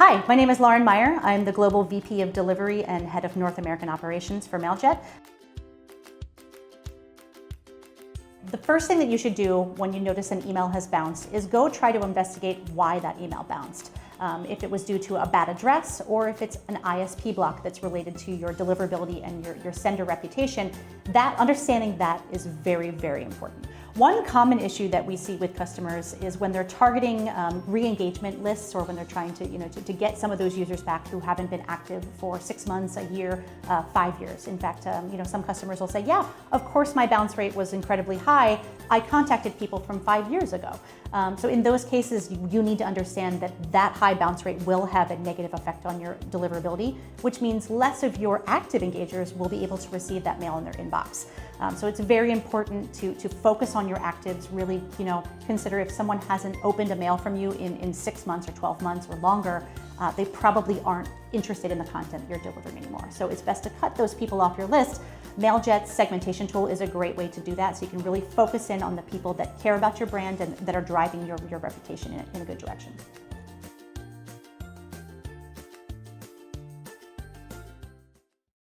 Hi, my name is Lauren Meyer. I'm the Global VP of Delivery and Head of North American Operations for Mailjet. The first thing that you should do when you notice an email has bounced is go try to investigate why that email bounced. If it was due to a bad address or if it's an ISP block that's related to your deliverability and your sender reputation, understanding that is very, very important. One common issue that we see with customers is when they're targeting re-engagement lists or when they're trying to get some of those users back who haven't been active for 6 months, a year, 5 years. In fact, some customers will say, yeah, of course my bounce rate was incredibly high. I contacted people from 5 years ago. So in those cases, you need to understand that high bounce rate will have a negative effect on your deliverability, which means less of your active engagers will be able to receive that mail in their inbox. So it's very important to focus on your actives, really consider if someone hasn't opened a mail from you in 6 months or 12 months or longer, they probably aren't interested in the content you're delivering anymore. So it's best to cut those people off your list. Mailjet's segmentation tool is a great way to do that, so you can really focus in on the people that care about your brand and that are driving your reputation in a good direction.